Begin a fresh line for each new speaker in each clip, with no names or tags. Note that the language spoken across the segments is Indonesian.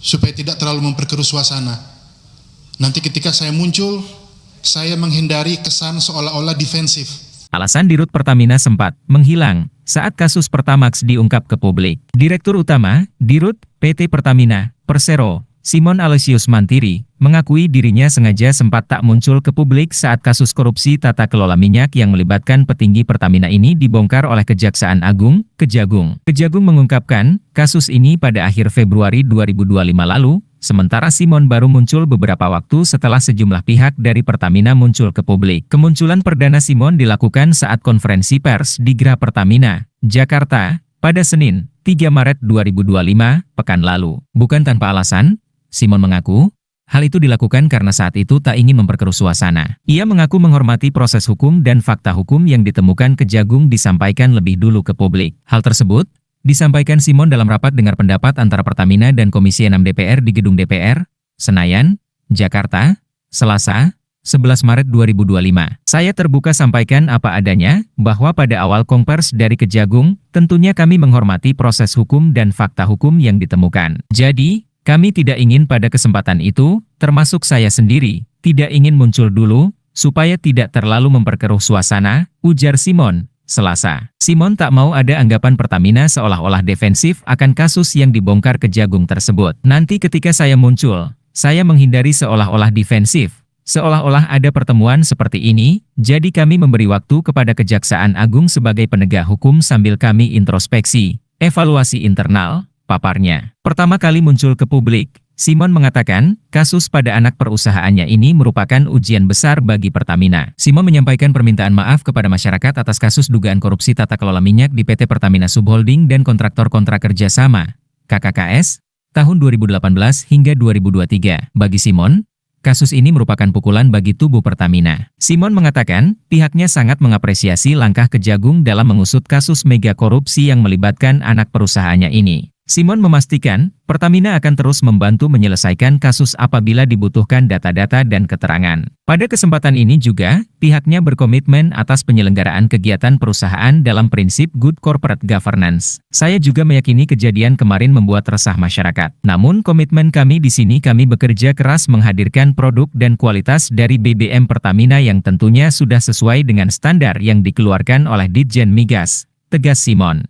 supaya tidak terlalu memperkeruh suasana. Nanti ketika saya muncul, saya menghindari kesan seolah-olah defensif.
Alasan Dirut Pertamina sempat menghilang saat kasus Pertamax diungkap ke publik. Direktur Utama, Dirut, PT Pertamina, Persero, Simon Aloysius Mantiri, mengakui dirinya sengaja sempat tak muncul ke publik saat kasus korupsi tata kelola minyak yang melibatkan petinggi Pertamina ini dibongkar oleh Kejaksaan Agung, Kejagung. Kejagung mengungkapkan kasus ini pada akhir Februari 2025 lalu, sementara Simon baru muncul beberapa waktu setelah sejumlah pihak dari Pertamina muncul ke publik. Kemunculan perdana Simon dilakukan saat konferensi pers di Gera Pertamina, Jakarta, pada Senin, 3 Maret 2025, pekan lalu. Bukan tanpa alasan, Simon mengaku, hal itu dilakukan karena saat itu tak ingin memperkeruh suasana. Ia mengaku menghormati proses hukum dan fakta hukum yang ditemukan Kejagung disampaikan lebih dulu ke publik. Hal tersebut disampaikan Simon dalam rapat dengar pendapat antara Pertamina dan Komisi 6 DPR di Gedung DPR, Senayan, Jakarta, Selasa, 11 Maret 2025. Saya terbuka sampaikan apa adanya, bahwa pada awal Kongpers dari Kejagung, tentunya kami menghormati proses hukum dan fakta hukum yang ditemukan. Jadi, kami tidak ingin pada kesempatan itu, termasuk saya sendiri, tidak ingin muncul dulu, supaya tidak terlalu memperkeruh suasana, ujar Simon, Selasa. Simon tak mau ada anggapan Pertamina seolah-olah defensif akan kasus yang dibongkar Kejagung tersebut. Nanti ketika saya muncul, saya menghindari seolah-olah defensif, seolah-olah ada pertemuan seperti ini, jadi kami memberi waktu kepada Kejaksaan Agung sebagai penegak hukum sambil kami introspeksi, evaluasi internal, paparnya. Pertama kali muncul ke publik, Simon mengatakan, kasus pada anak perusahaannya ini merupakan ujian besar bagi Pertamina. Simon menyampaikan permintaan maaf kepada masyarakat atas kasus dugaan korupsi tata kelola minyak di PT Pertamina Subholding dan Kontraktor Kontrak Kerjasama, KKKS, tahun 2018 hingga 2023. Bagi Simon, kasus ini merupakan pukulan bagi tubuh Pertamina. Simon mengatakan, pihaknya sangat mengapresiasi langkah Kejagung dalam mengusut kasus mega korupsi yang melibatkan anak perusahaannya ini. Simon memastikan, Pertamina akan terus membantu menyelesaikan kasus apabila dibutuhkan data-data dan keterangan. Pada kesempatan ini juga, pihaknya berkomitmen atas penyelenggaraan kegiatan perusahaan dalam prinsip good corporate governance. Saya juga meyakini kejadian kemarin membuat resah masyarakat. Namun komitmen kami di sini kami bekerja keras menghadirkan produk dan kualitas dari BBM Pertamina yang tentunya sudah sesuai dengan standar yang dikeluarkan oleh Ditjen Migas, tegas Simon.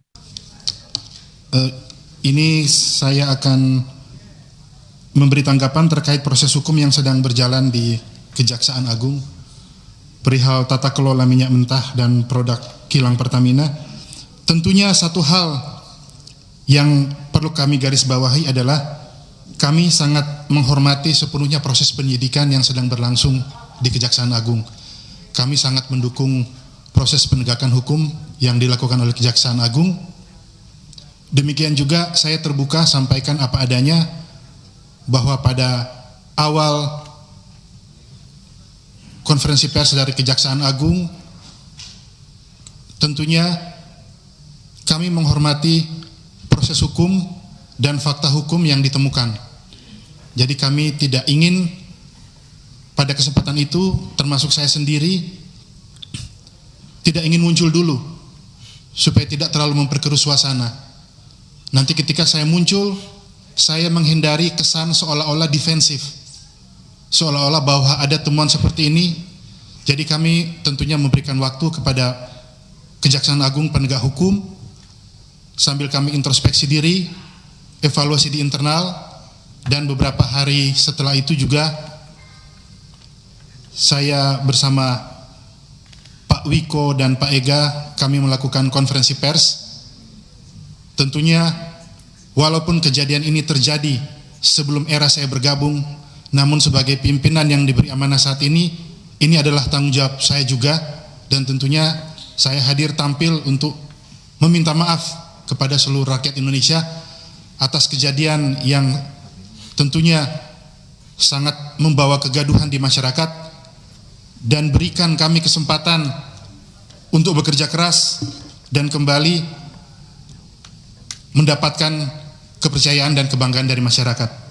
Ini saya akan memberi tanggapan terkait proses hukum yang sedang berjalan di Kejaksaan Agung perihal tata kelola minyak mentah dan produk kilang Pertamina. Tentunya satu hal yang perlu kami garis bawahi adalah kami sangat menghormati sepenuhnya proses penyidikan yang sedang berlangsung di Kejaksaan Agung. Kami sangat mendukung proses penegakan hukum yang dilakukan oleh Kejaksaan Agung. Demikian juga saya terbuka sampaikan apa adanya bahwa pada awal konferensi pers dari Kejaksaan Agung tentunya kami menghormati proses hukum dan fakta hukum yang ditemukan. Jadi kami tidak ingin pada kesempatan itu termasuk saya sendiri tidak ingin muncul dulu supaya tidak terlalu memperkeruh suasana. Nanti ketika saya muncul, saya menghindari kesan seolah-olah defensif, seolah-olah bahwa ada temuan seperti ini. Jadi kami tentunya memberikan waktu kepada Kejaksaan Agung penegak hukum, sambil kami introspeksi diri, evaluasi di internal, dan beberapa hari setelah itu juga saya bersama Pak Wiko dan Pak Ega, kami melakukan konferensi pers. Tentunya walaupun kejadian ini terjadi sebelum era saya bergabung, namun sebagai pimpinan yang diberi amanah saat ini adalah tanggung jawab saya juga, dan tentunya saya hadir tampil untuk meminta maaf kepada seluruh rakyat Indonesia atas kejadian yang tentunya sangat membawa kegaduhan di masyarakat, dan berikan kami kesempatan untuk bekerja keras dan kembali mendapatkan kepercayaan dan kebanggaan dari masyarakat.